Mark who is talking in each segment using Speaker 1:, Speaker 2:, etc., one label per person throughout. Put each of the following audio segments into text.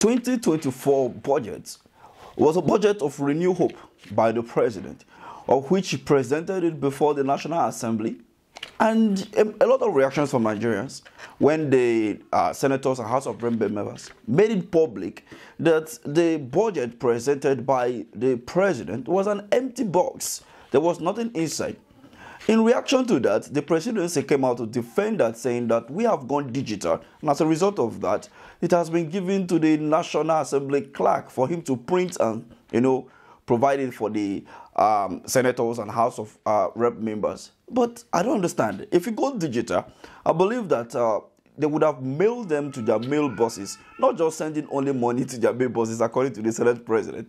Speaker 1: 2024 budget was a budget of renewed hope by the president, of which he presented it before the National Assembly. And a lot of reactions from Nigerians when the senators and House of Representatives members made it public that the budget presented by the president was an empty box. There was nothing inside. In reaction to that, the presidency came out to defend that, saying that we have gone digital. And as a result of that, it has been given to the National Assembly clerk for him to print and, provide it for the senators and House of Rep members. But I don't understand. If you go digital, I believe that they would have mailed them to their mailboxes, not just sending only money to their mailboxes, according to the Senate president.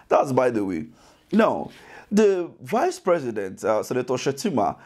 Speaker 1: That's by the way. Now, the Vice President, Senator Shettima,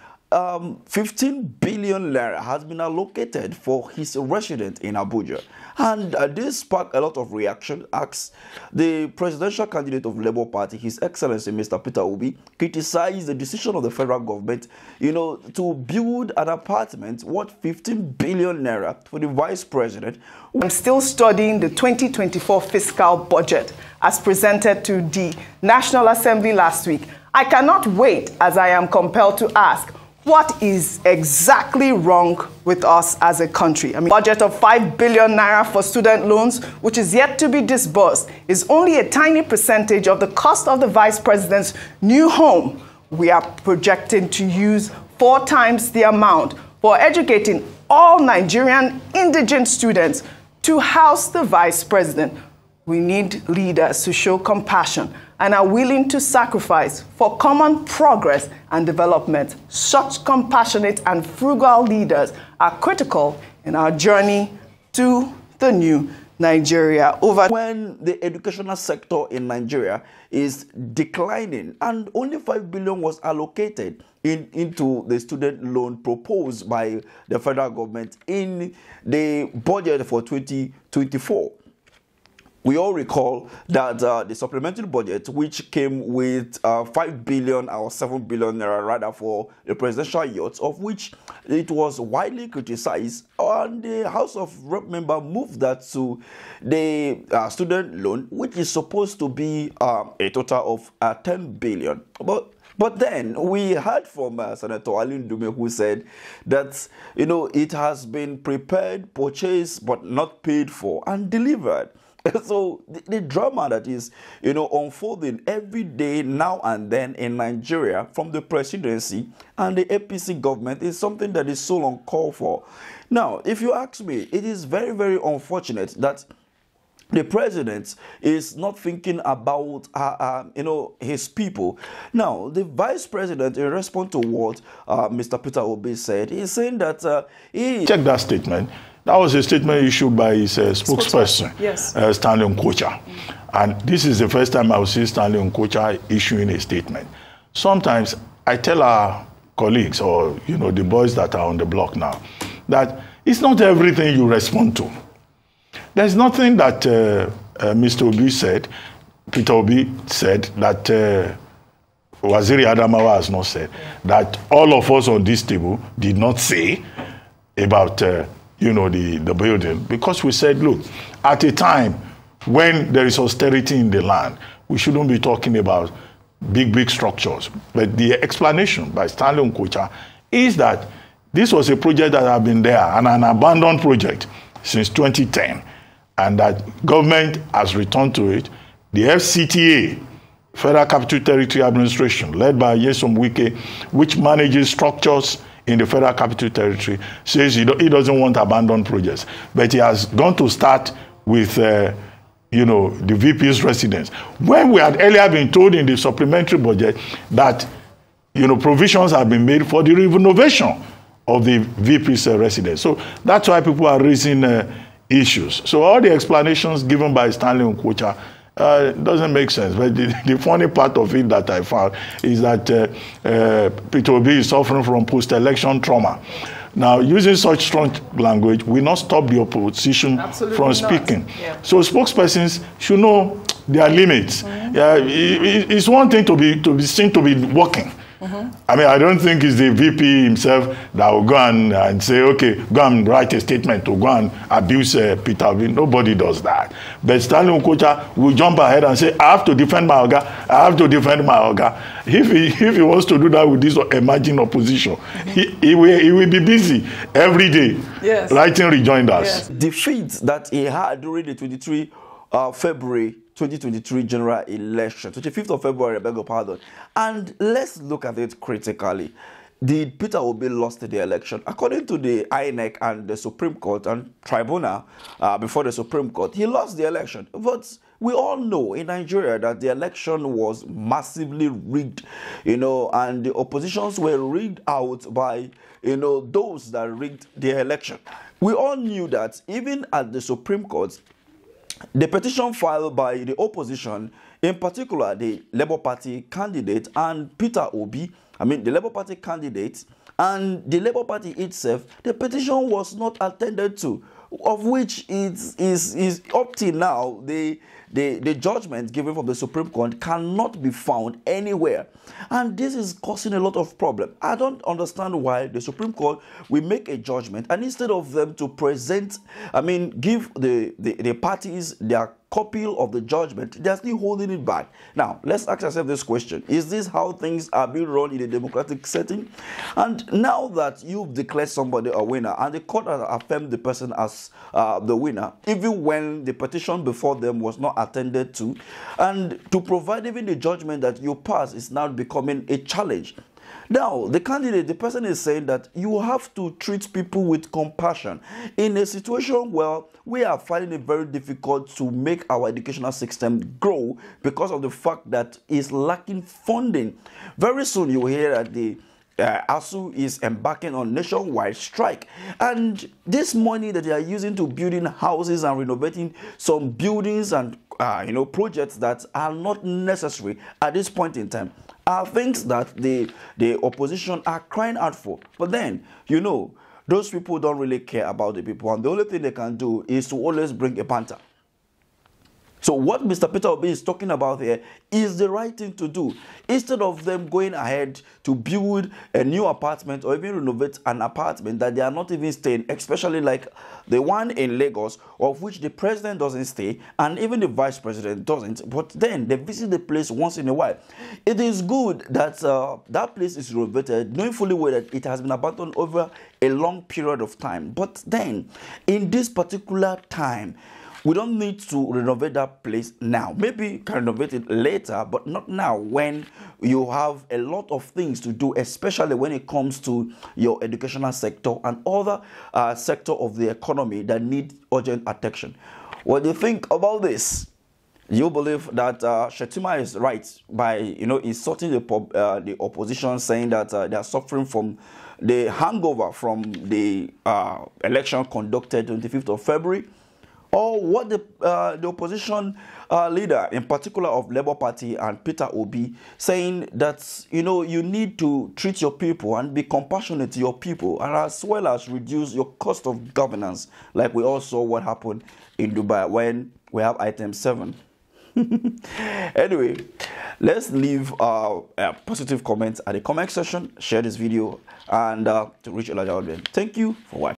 Speaker 1: 15 billion naira has been allocated for his residence in Abuja. And this sparked a lot of reaction as the presidential candidate of the Labour Party, His Excellency Mr. Peter Obi, criticized the decision of the federal government, to build an apartment worth 15 billion naira for the Vice President.
Speaker 2: I'm still studying the 2024 fiscal budget as presented to the National Assembly last week. I cannot wait, as I am compelled to ask, what is exactly wrong with us as a country? Budget of 5 billion naira for student loans, which is yet to be disbursed, is only a tiny percentage of the cost of the Vice President's new home. We are projecting to use 4 times the amount for educating all Nigerian indigent students to house the Vice President. We need leaders who show compassion and are willing to sacrifice for common progress and development. Such compassionate and frugal leaders are critical in our journey to the new Nigeria.
Speaker 1: When the educational sector in Nigeria is declining and only 5 billion was allocated into the student loan proposed by the federal government in the budget for 2024. We all recall that the supplementary budget, which came with 5 billion or 7 billion naira rather for the presidential yachts, of which it was widely criticized, and the House of Rep member moved that to the student loan, which is supposed to be a total of 10 billion. But then we heard from Senator Ali Ndume, who said that, it has been prepared, purchased, but not paid for and delivered. So the drama that is, unfolding every day now and then in Nigeria from the presidency and the APC government is something that is so uncalled for. Now, if you ask me, it is very, very unfortunate that the president is not thinking about, his people. Now, the vice president, in response to what Mr. Peter Obi said, he's saying that he...
Speaker 3: Check that statement. That was a statement issued by his spokesperson, yes. Stanley Nkocha. And this is the first time I will see Stanley Nkocha issuing a statement. Sometimes I tell our colleagues or, the boys that are on the block now, that it's not everything you respond to. There's nothing that Mr. Obi said, Peter Obi said, that Waziri Adamawa has not said, that all of us on this table did not say about the building, because we said, look, at a time when there is austerity in the land, we shouldn't be talking about big structures. But the explanation by Stanley Nkocha is that this was a project that had been there and an abandoned project since 2010, and that government has returned to it. The FCTA, Federal Capital Territory Administration, led by Nyesom Wike, which manages structures in the Federal Capital Territory, says he doesn't want abandoned projects. But he has gone to start with, the VP's residence. When we had earlier been told in the supplementary budget that, provisions have been made for the renovation of the VP's residence. So that's why people are raising issues. So all the explanations given by Stanley Nkocha doesn't make sense. But the funny part of it that I found is that Peter Obi is suffering from post-election trauma. Now, using such strong language will not stop the opposition from speaking. Yeah. So spokespersons should know their limits. It's one thing to be seen to be working I mean, I don't think it's the VP himself that will go and say, okay, go and write a statement to go and abuse Peter Obi. Nobody does that. But Stanley Nkocha will jump ahead and say, I have to defend my Oga. I have to defend my Oga. If he wants to do that with this emerging opposition, he will be busy every day writing rejoinders.
Speaker 1: Yes. Defeat that he had during the 23 February 2023 general election, 25th of February, I beg your pardon. And let's look at it critically. Did Peter Obi lost the election? According to the INEC and the Supreme Court and tribunal before the Supreme Court, he lost the election. But we all know in Nigeria that the election was massively rigged, and the oppositions were rigged out by, those that rigged the election. We all knew that even at the Supreme Court, the petition filed by the opposition, in particular the Labour Party candidate and Peter Obi, the Labour Party candidate and the Labour Party itself, the petition was not attended to, of which it is up till now, the judgment given from the Supreme Court cannot be found anywhere. And this is causing a lot of problem. I don't understand why the Supreme Court will make a judgment and instead of them to present, give the parties their copy of the judgment, they're still holding it back. Now, let's ask ourselves this question. Is this how things are being run in a democratic setting? And now that you've declared somebody a winner and the court has affirmed the person as the winner, even when the petition before them was not attended to, and to provide even the judgment that you pass is now becoming a challenge. Now, the candidate, the person is saying that you have to treat people with compassion in a situation where we are finding it very difficult to make our educational system grow because of the fact that it's lacking funding. Very soon you will hear that the ASU is embarking on nationwide strike, and this money that they are using to building houses and renovating some buildings and projects that are not necessary at this point in time are things that the opposition are crying out for. But then, those people don't really care about the people, and the only thing they can do is to always bring a panther. So what Mr. Peter Obi is talking about here is the right thing to do. Instead of them going ahead to build a new apartment or even renovate an apartment that they are not even staying, especially like the one in Lagos, of which the president doesn't stay and even the vice president doesn't, but then they visit the place once in a while. It is good that that place is renovated, knowing fully well that it has been abandoned over a long period of time. But then, in this particular time, we don't need to renovate that place now. Maybe you can renovate it later, but not now when you have a lot of things to do, especially when it comes to your educational sector and other sector of the economy that need urgent attention. What do you think about this? You believe that Shettima is right by insulting the opposition, saying that they are suffering from the hangover from the election conducted on the 25th of February? Or what the opposition leader, in particular of Labour Party and Peter Obi, saying that, you need to treat your people and be compassionate to your people, and as well as reduce your cost of governance, like we all saw what happened in Dubai when we have item 7. Anyway, let's leave positive comments at the comment section, share this video, and to reach a larger audience. Thank you for watching.